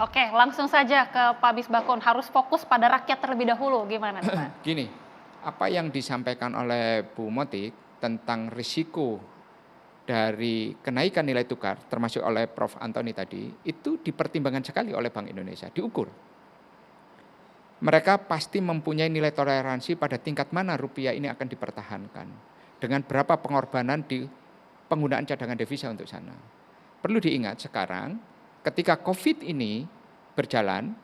Oke, langsung saja ke Pak Misbakun, harus fokus pada rakyat terlebih dahulu, gimana nih Pak? Gini, apa yang disampaikan oleh Bu Motik tentang risiko dari kenaikan nilai tukar, termasuk oleh Prof. Antoni tadi, itu dipertimbangkan sekali oleh Bank Indonesia, diukur. Mereka pasti mempunyai nilai toleransi pada tingkat mana rupiah ini akan dipertahankan. Dengan berapa pengorbanan di penggunaan cadangan devisa untuk sana. Perlu diingat sekarang, ketika COVID ini berjalan,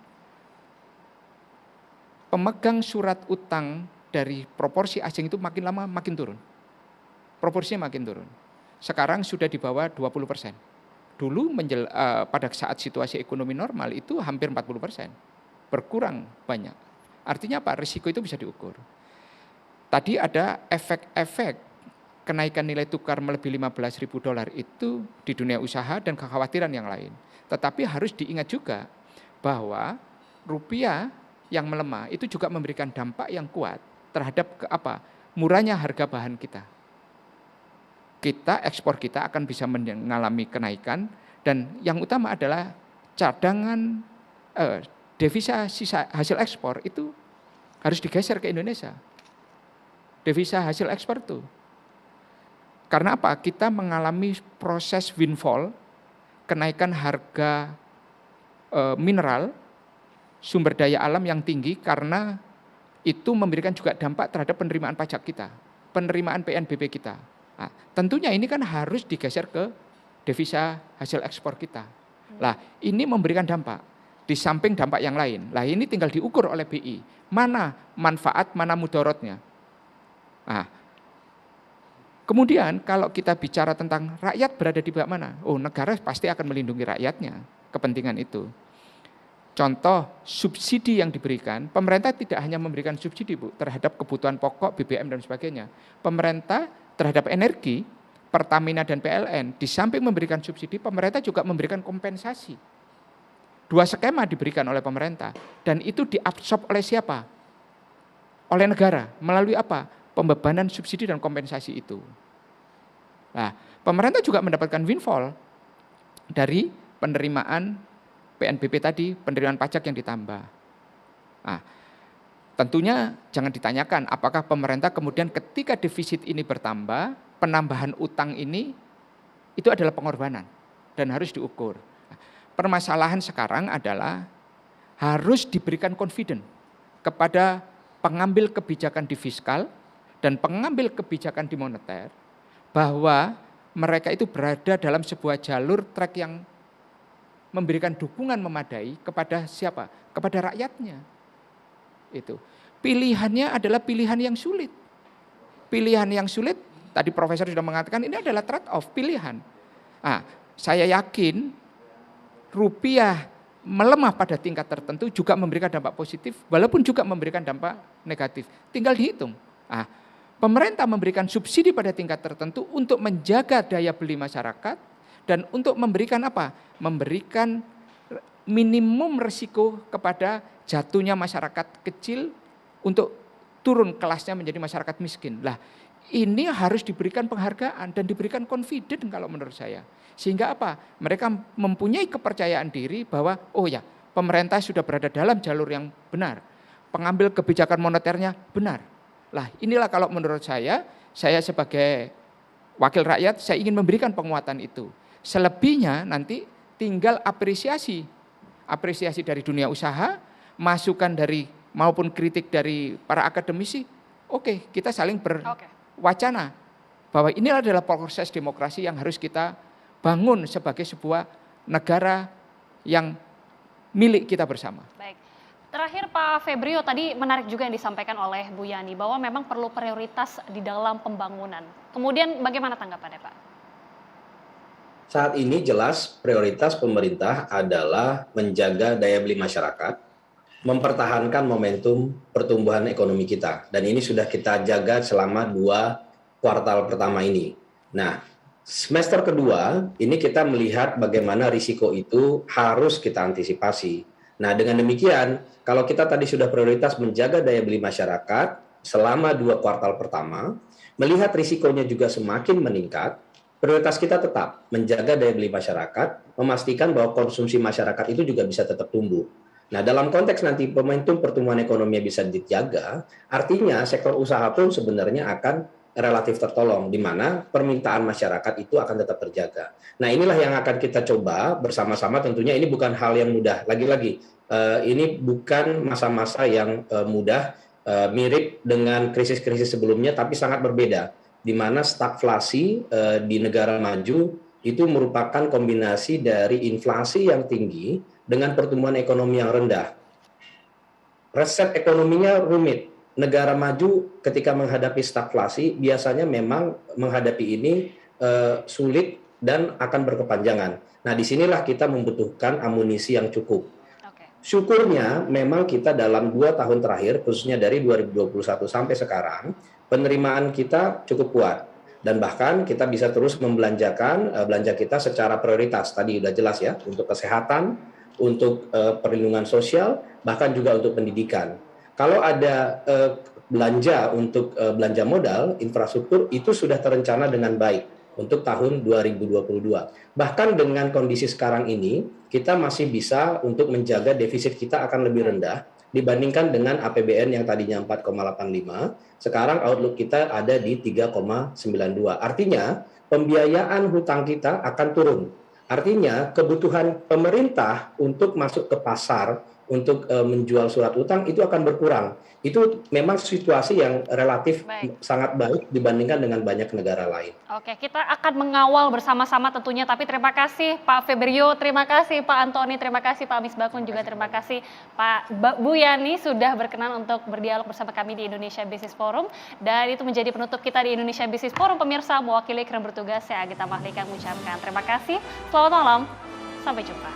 pemegang surat utang dari proporsi asing itu makin lama makin turun. Proporsinya makin turun. Sekarang sudah di bawah 20%. Dulu pada saat situasi ekonomi normal itu hampir 40%. Berkurang banyak. Artinya apa? Risiko itu bisa diukur. Tadi ada efek-efek kenaikan nilai tukar melebihi $15.000 itu di dunia usaha dan kekhawatiran yang lain. Tetapi harus diingat juga bahwa rupiah yang melemah itu juga memberikan dampak yang kuat terhadap murahnya harga bahan kita. Ekspor kita akan bisa mengalami kenaikan dan yang utama adalah cadangan devisa sisa hasil ekspor itu harus digeser ke Indonesia. Devisa hasil ekspor itu. Karena apa? Kita mengalami proses windfall, kenaikan harga mineral, sumber daya alam yang tinggi karena itu memberikan juga dampak terhadap penerimaan pajak kita, penerimaan PNBP kita. Nah, tentunya ini kan harus digeser ke devisa hasil ekspor kita. Lah, ini memberikan dampak. Di samping dampak yang lain. Lah, ini tinggal diukur oleh BI. Mana manfaat, mana mudaratnya. Nah, kemudian kalau kita bicara tentang rakyat berada di pihak mana? Oh, negara pasti akan melindungi rakyatnya, kepentingan itu. Contoh subsidi yang diberikan, pemerintah tidak hanya memberikan subsidi Bu, terhadap kebutuhan pokok, BBM dan sebagainya. Pemerintah terhadap energi, Pertamina dan PLN, di samping memberikan subsidi, pemerintah juga memberikan kompensasi. 2 skema diberikan oleh pemerintah, dan itu diabsorb oleh siapa? Oleh negara, melalui apa? Pembebanan subsidi dan kompensasi itu. Nah, pemerintah juga mendapatkan windfall dari penerimaan PNBP tadi, penerimaan pajak yang ditambah. Nah, tentunya jangan ditanyakan apakah pemerintah kemudian ketika defisit ini bertambah, penambahan utang ini itu adalah pengorbanan dan harus diukur. Nah, permasalahan sekarang adalah harus diberikan confident kepada pengambil kebijakan di fiskal dan pengambil kebijakan di moneter bahwa mereka itu berada dalam sebuah jalur track yang memberikan dukungan memadai kepada siapa? Kepada rakyatnya. Itu. Pilihannya adalah pilihan yang sulit. Pilihan yang sulit, tadi Profesor sudah mengatakan ini adalah trade off, pilihan. Nah, saya yakin rupiah melemah pada tingkat tertentu juga memberikan dampak positif, walaupun juga memberikan dampak negatif. Tinggal dihitung. Nah, pemerintah memberikan subsidi pada tingkat tertentu untuk menjaga daya beli masyarakat dan untuk memberikan apa? Memberikan minimum risiko kepada jatuhnya masyarakat kecil untuk turun kelasnya menjadi masyarakat miskin. Lah, ini harus diberikan penghargaan dan diberikan confident kalau menurut saya. Sehingga apa? Mereka mempunyai kepercayaan diri bahwa oh ya, pemerintah sudah berada dalam jalur yang benar. Pengambil kebijakan moneternya benar. Lah, inilah kalau menurut saya sebagai wakil rakyat, saya ingin memberikan penguatan itu. Selebihnya nanti tinggal apresiasi dari dunia usaha, masukan dari maupun kritik dari para akademisi. Oke, kita saling berwacana bahwa ini adalah proses demokrasi yang harus kita bangun sebagai sebuah negara yang milik kita bersama. Baik. Terakhir Pak Febrio, tadi menarik juga yang disampaikan oleh Bu Yani bahwa memang perlu prioritas di dalam pembangunan. Kemudian bagaimana tanggapannya Pak? Saat ini jelas prioritas pemerintah adalah menjaga daya beli masyarakat, mempertahankan momentum pertumbuhan ekonomi kita. Dan ini sudah kita jaga selama 2 kuartal pertama ini. Nah, semester kedua ini kita melihat bagaimana risiko itu harus kita antisipasi. Nah, dengan demikian, kalau kita tadi sudah prioritas menjaga daya beli masyarakat selama 2 kuartal pertama, melihat risikonya juga semakin meningkat, prioritas kita tetap menjaga daya beli masyarakat, memastikan bahwa konsumsi masyarakat itu juga bisa tetap tumbuh. Nah, dalam konteks nanti momentum pertumbuhan ekonomi bisa dijaga, artinya sektor usaha pun sebenarnya akan relatif tertolong, di mana permintaan masyarakat itu akan tetap terjaga. Nah, inilah yang akan kita coba bersama-sama, tentunya ini bukan hal yang mudah. Lagi-lagi, ini bukan masa-masa yang mudah, mirip dengan krisis-krisis sebelumnya, tapi sangat berbeda, di mana stagflasi di negara maju itu merupakan kombinasi dari inflasi yang tinggi dengan pertumbuhan ekonomi yang rendah. Resep ekonominya rumit. Negara maju ketika menghadapi stagflasi biasanya memang menghadapi ini sulit dan akan berkepanjangan. Nah, disinilah kita membutuhkan amunisi yang cukup. Syukurnya memang kita dalam 2 tahun terakhir, khususnya dari 2021 sampai sekarang, penerimaan kita cukup kuat. Dan bahkan kita bisa terus membelanjakan belanja kita secara prioritas. Tadi sudah jelas ya, untuk kesehatan, untuk perlindungan sosial, bahkan juga untuk pendidikan. Kalau ada belanja untuk belanja modal, infrastruktur, itu sudah terencana dengan baik untuk tahun 2022. Bahkan dengan kondisi sekarang ini, kita masih bisa untuk menjaga defisit kita akan lebih rendah dibandingkan dengan APBN yang tadinya 4,85, sekarang outlook kita ada di 3,92. Artinya, pembiayaan hutang kita akan turun. Artinya kebutuhan pemerintah untuk masuk ke pasar untuk menjual surat utang itu akan berkurang. Itu memang situasi yang relatif sangat baik dibandingkan dengan banyak negara lain. Oke, kita akan mengawal bersama-sama tentunya, tapi terima kasih Pak Febrio, terima kasih Pak Antoni, terima kasih Pak Misbakun, juga terima kasih Pak Bu Yani sudah berkenan untuk berdialog bersama kami di Indonesia Business Forum. Dan itu menjadi penutup kita di Indonesia Business Forum. Pemirsa, mewakili keren bertugas, saya Agita Mahlika mengucapkan terima kasih. Selamat malam, sampai jumpa.